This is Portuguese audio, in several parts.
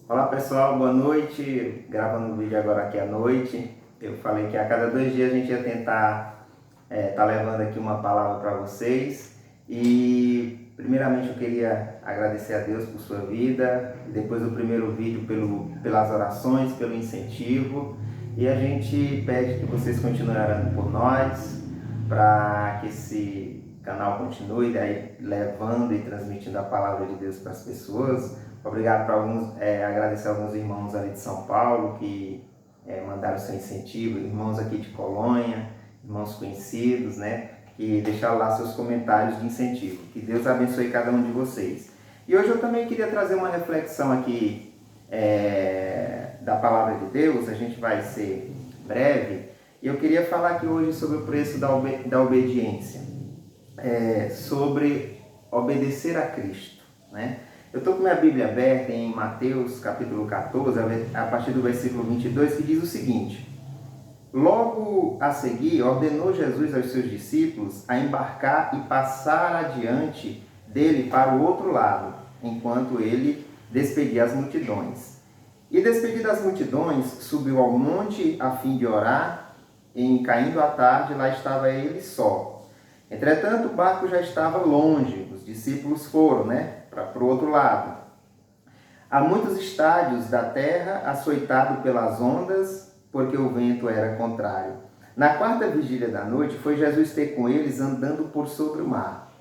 Olá pessoal, boa noite. Gravando o vídeo agora aqui à noite. Eu falei que a cada 2 dias a gente ia tentar tá levando aqui uma palavra para vocês. E primeiramente eu queria agradecer a Deus por sua vida. Depois do primeiro vídeo pelas orações, pelo incentivo. E a gente pede que vocês continuem orando por nós, para que esse canal continue levando e transmitindo a palavra de Deus para as pessoas. Obrigado para agradecer a alguns irmãos ali de São Paulo que mandaram seu incentivo, irmãos aqui de Colônia, irmãos conhecidos, né? Que deixaram lá seus comentários de incentivo. Que Deus abençoe cada um de vocês. E hoje eu também queria trazer uma reflexão aqui da palavra de Deus. A gente vai ser breve. E eu queria falar aqui hoje sobre o preço da obediência. Sobre obedecer a Cristo, né? Eu estou com minha Bíblia aberta em Mateus capítulo 14, a partir do versículo 22, que diz o seguinte: Logo a seguir, ordenou Jesus aos seus discípulos a embarcar e passar adiante dele para o outro lado, enquanto ele despedia as multidões. E despedidas as multidões, subiu ao monte a fim de orar, e caindo a tarde, lá estava ele só. Entretanto, o barco já estava longe, os discípulos foram, para o outro lado. Há muitos estádios da terra açoitado pelas ondas, porque o vento era contrário. Na quarta vigília da noite, foi Jesus ter com eles andando por sobre o mar.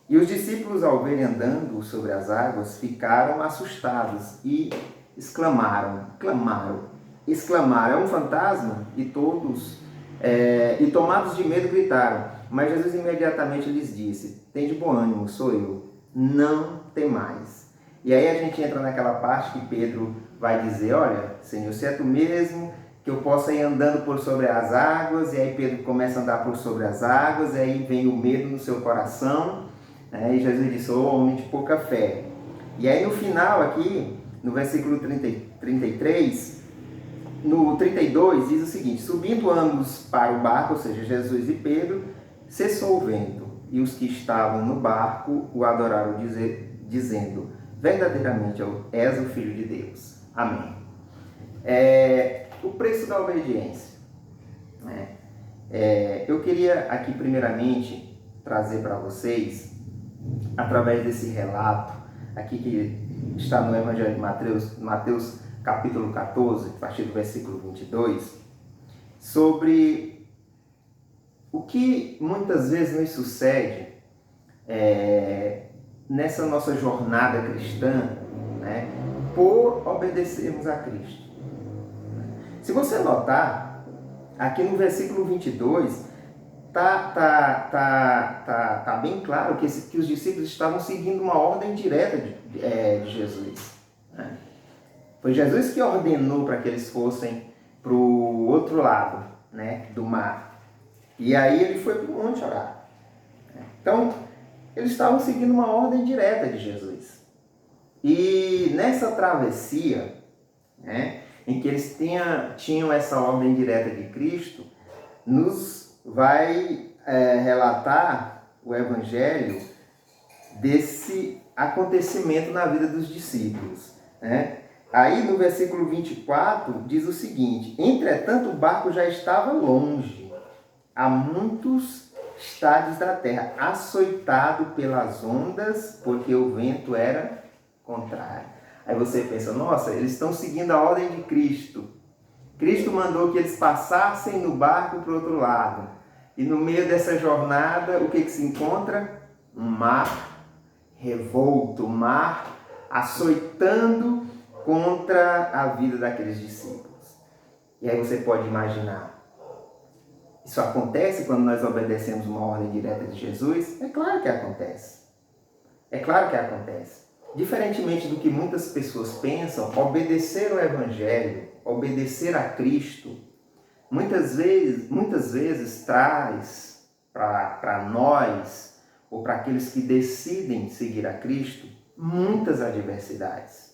E os discípulos, ao verem andando sobre as águas, ficaram assustados e exclamaram, é um fantasma? E todos, tomados de medo, gritaram. Mas Jesus imediatamente lhes disse: Tende bom ânimo, sou eu, não temais. E aí a gente entra naquela parte que Pedro vai dizer: Olha, Senhor, se é tu mesmo, que eu possa ir andando por sobre as águas. E aí Pedro começa a andar por sobre as águas, e aí vem o medo no seu coração, e Jesus disse: Ô homem de pouca fé. E aí no final aqui, no versículo 33, no 32, diz o seguinte: Subindo ambos para o barco, ou seja, Jesus e Pedro, cessou o vento, e os que estavam no barco o adoraram, dizendo: Verdadeiramente és o Filho de Deus. Amém. O preço da obediência. Eu queria aqui primeiramente trazer para vocês, através desse relato, aqui que está no Evangelho de Mateus capítulo 14, a partir do versículo 22, sobre o que muitas vezes nos sucede nessa nossa jornada cristã, por obedecermos a Cristo. Se você notar, aqui no versículo 22, tá bem claro que os discípulos estavam seguindo uma ordem direta de Jesus. Foi Jesus que ordenou para que eles fossem para o outro lado, do mar. E aí ele foi para o monte orar. Então, eles estavam seguindo uma ordem direta de Jesus. E nessa travessia, em que eles tinham essa ordem direta de Cristo, nos vai relatar o Evangelho desse acontecimento na vida dos discípulos. Aí no versículo 24 diz o seguinte: Entretanto o barco já estava longe, a muitos estádios da terra, açoitado pelas ondas, porque o vento era contrário. Aí você pensa: nossa, eles estão seguindo a ordem de Cristo. Cristo mandou que eles passassem no barco para o outro lado. E no meio dessa jornada, o que se encontra? Um mar revolto, um mar açoitando contra a vida daqueles discípulos. E aí você pode imaginar, isso acontece quando nós obedecemos uma ordem direta de Jesus? É claro que acontece. É claro que acontece. Diferentemente do que muitas pessoas pensam, obedecer ao Evangelho, obedecer a Cristo, muitas vezes traz para nós, ou para aqueles que decidem seguir a Cristo, muitas adversidades.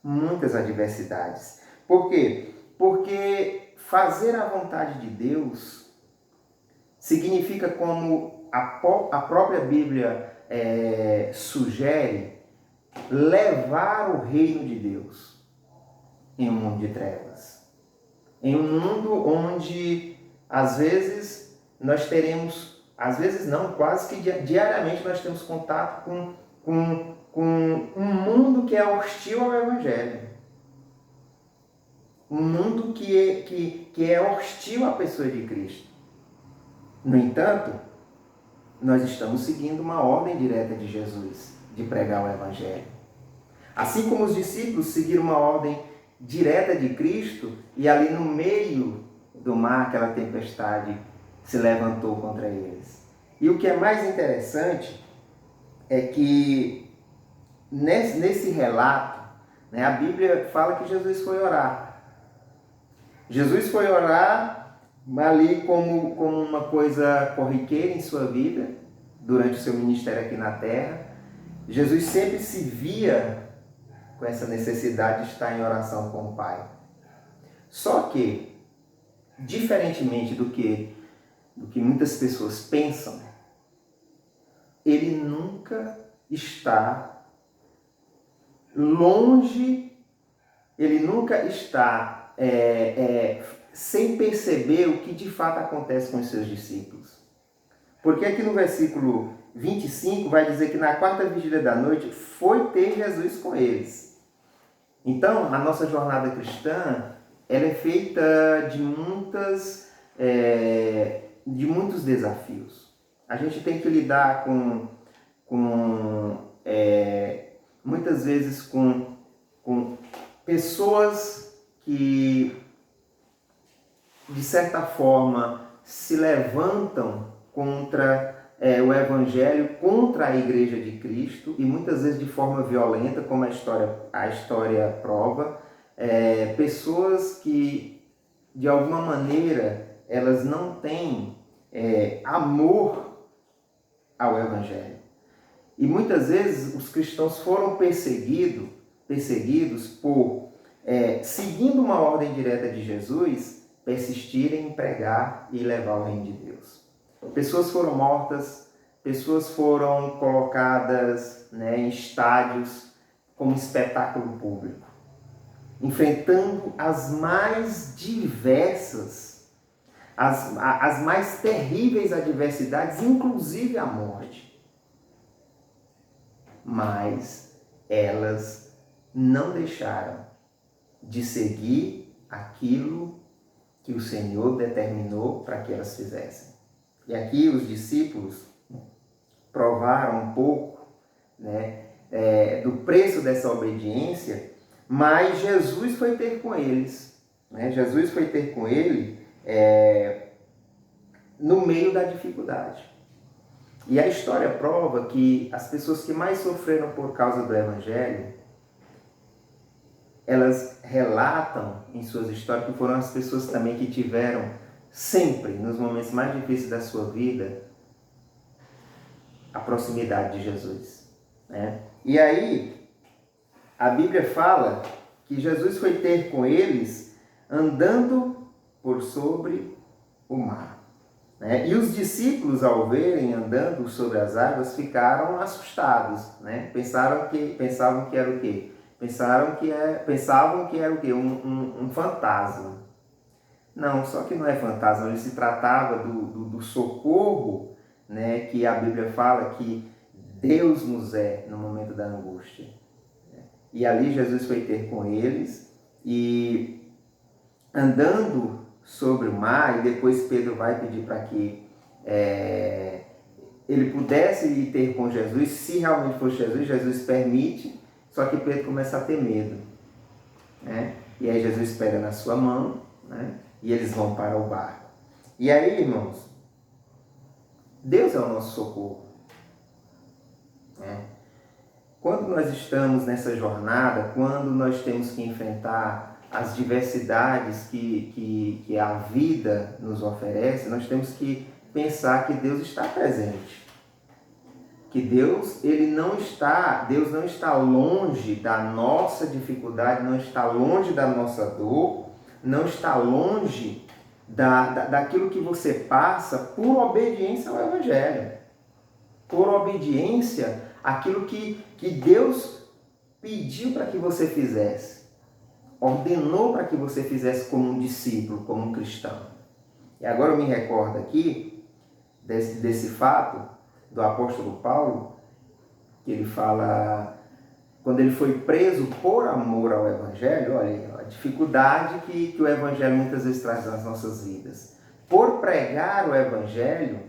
Muitas adversidades. Por quê? Porque fazer a vontade de Deus significa, como a própria Bíblia sugere, levar o reino de Deus. em um mundo de trevas. Em um mundo onde, às vezes, nós teremos, às vezes não, quase que diariamente nós temos contato com um mundo que é hostil ao Evangelho. Um mundo que é hostil à pessoa de Cristo. No entanto, nós estamos seguindo uma ordem direta de Jesus, de pregar o Evangelho. Assim como os discípulos seguiram uma ordem direta de Cristo, e ali no meio do mar, aquela tempestade se levantou contra eles. E o que é mais interessante é que nesse relato, né, a Bíblia fala que Jesus foi orar. Jesus foi orar ali como uma coisa corriqueira em sua vida, durante o seu ministério aqui na terra. Jesus sempre se via com essa necessidade de estar em oração com o Pai. Só que, diferentemente do que muitas pessoas pensam, ele nunca está longe, ele nunca está sem perceber o que de fato acontece com os seus discípulos. Porque aqui no versículo 25 vai dizer que na quarta vigília da noite foi ter Jesus com eles. Então, a nossa jornada cristã, ela é feita de muitos desafios. A gente tem que lidar muitas vezes com pessoas que, de certa forma, se levantam contra o Evangelho, contra a Igreja de Cristo, e muitas vezes de forma violenta, como a história prova. Pessoas que, de alguma maneira, elas não têm amor ao Evangelho. E muitas vezes os cristãos foram perseguidos por, seguindo uma ordem direta de Jesus, persistirem em pregar e levar o reino de Deus. Pessoas foram mortas, pessoas foram colocadas, em estádios como espetáculo público, enfrentando as mais diversas, as mais terríveis adversidades, inclusive a morte. Mas elas não deixaram de seguir aquilo que o Senhor determinou para que elas fizessem. E aqui os discípulos provaram um pouco, do preço dessa obediência, mas Jesus foi ter com eles. Jesus foi ter com ele no meio da dificuldade. E a história prova que as pessoas que mais sofreram por causa do Evangelho, elas relatam em suas histórias que foram as pessoas também que tiveram sempre, nos momentos mais difíceis da sua vida, a proximidade de Jesus. E aí, a Bíblia fala que Jesus foi ter com eles andando por sobre o mar. E os discípulos, ao verem andando sobre as águas, ficaram assustados. Pensavam que era o quê? Pensavam que era o quê? Um fantasma. Não, só que não é fantasma, ele se tratava do socorro, que a Bíblia fala que Deus nos é no momento da angústia. E ali Jesus foi ter com eles, e andando sobre o mar, e depois Pedro vai pedir para que ele pudesse ir ter com Jesus. Se realmente fosse Jesus, Jesus permite, só que Pedro começa a ter medo. E aí Jesus pega na sua mão, e eles vão para o barco. E aí, irmãos, Deus é o nosso socorro. Quando nós estamos nessa jornada, quando nós temos que enfrentar as diversidades que a vida nos oferece, nós temos que pensar que Deus está presente. Que Deus não está longe da nossa dificuldade, não está longe da nossa dor, não está longe daquilo que você passa por obediência ao Evangelho. Por obediência àquilo que Deus pediu para que você fizesse. ordenou para que você fizesse como um discípulo, como um cristão. E agora eu me recordo aqui desse fato do apóstolo Paulo, que ele fala, quando ele foi preso por amor ao Evangelho, olha a dificuldade que o Evangelho muitas vezes traz nas nossas vidas. Por pregar o Evangelho,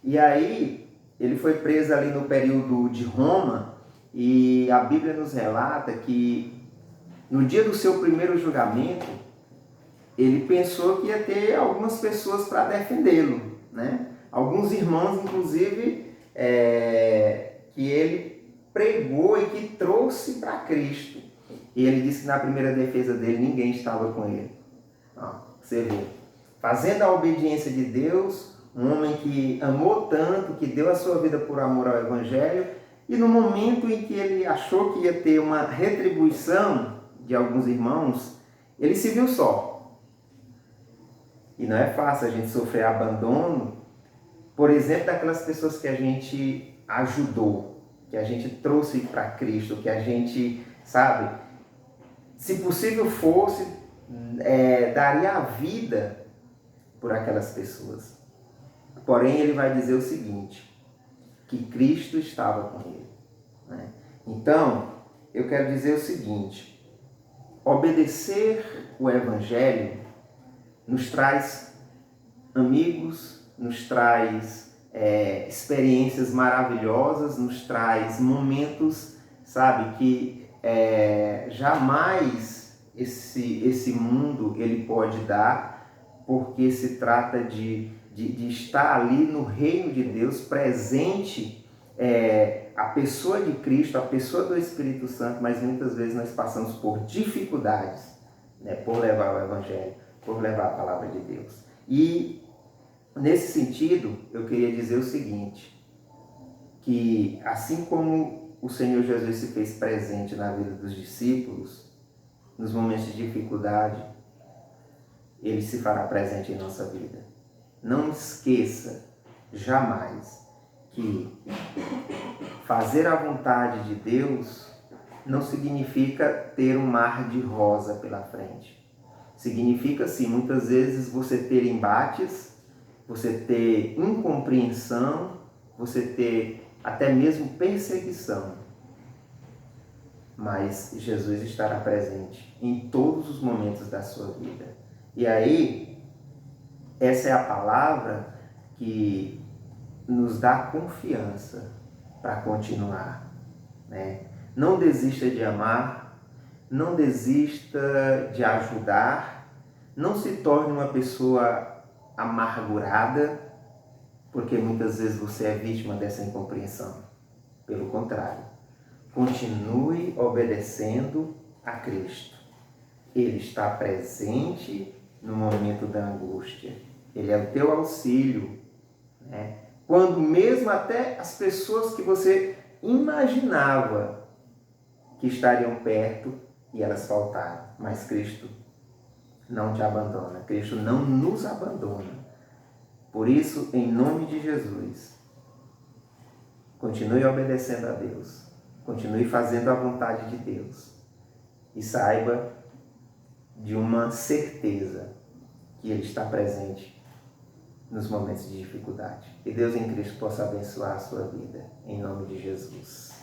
e aí ele foi preso ali no período de Roma, e a Bíblia nos relata que no dia do seu primeiro julgamento, ele pensou que ia ter algumas pessoas para defendê-lo, né? Alguns irmãos, inclusive, que ele pregou e que trouxe para Cristo. E ele disse que na primeira defesa dele ninguém estava com ele. Você vê, fazendo a obediência de Deus, um homem que amou tanto, que deu a sua vida por amor ao Evangelho, e no momento em que ele achou que ia ter uma retribuição de alguns irmãos, ele se viu só. E não é fácil a gente sofrer abandono, por exemplo, daquelas pessoas que a gente ajudou, que a gente trouxe para Cristo, que a gente, sabe, se possível fosse, daria a vida por aquelas pessoas. Porém, ele vai dizer o seguinte, que Cristo estava com ele, né? Então, eu quero dizer o seguinte, obedecer o Evangelho nos traz amigos, nos traz experiências maravilhosas, nos traz momentos, sabe, que jamais esse mundo ele pode dar, porque se trata de estar ali no reino de Deus, presente a pessoa de Cristo, a pessoa do Espírito Santo, mas muitas vezes nós passamos por dificuldades, né, por levar o Evangelho, por levar a palavra de Deus. E nesse sentido, eu queria dizer o seguinte, que assim como o Senhor Jesus se fez presente na vida dos discípulos, nos momentos de dificuldade, Ele se fará presente em nossa vida. Não esqueça jamais que fazer a vontade de Deus não significa ter um mar de rosa pela frente. Significa, sim, muitas vezes você ter embates, você ter incompreensão, você ter até mesmo perseguição. Mas Jesus estará presente em todos os momentos da sua vida. E aí, essa é a palavra que nos dá confiança para continuar, né? Não desista de amar, não desista de ajudar, não se torne uma pessoa amargurada, porque muitas vezes você é vítima dessa incompreensão. Pelo contrário, continue obedecendo a Cristo. Ele está presente no momento da angústia. Ele é o teu auxílio, né? Quando mesmo até as pessoas que você imaginava que estariam perto e elas faltaram. Mas Cristo não te abandona. Cristo não nos abandona. Por isso, em nome de Jesus, continue obedecendo a Deus. Continue fazendo a vontade de Deus. E saiba de uma certeza que Ele está presente nos momentos de dificuldade. Que Deus em Cristo possa abençoar a sua vida. Em nome de Jesus.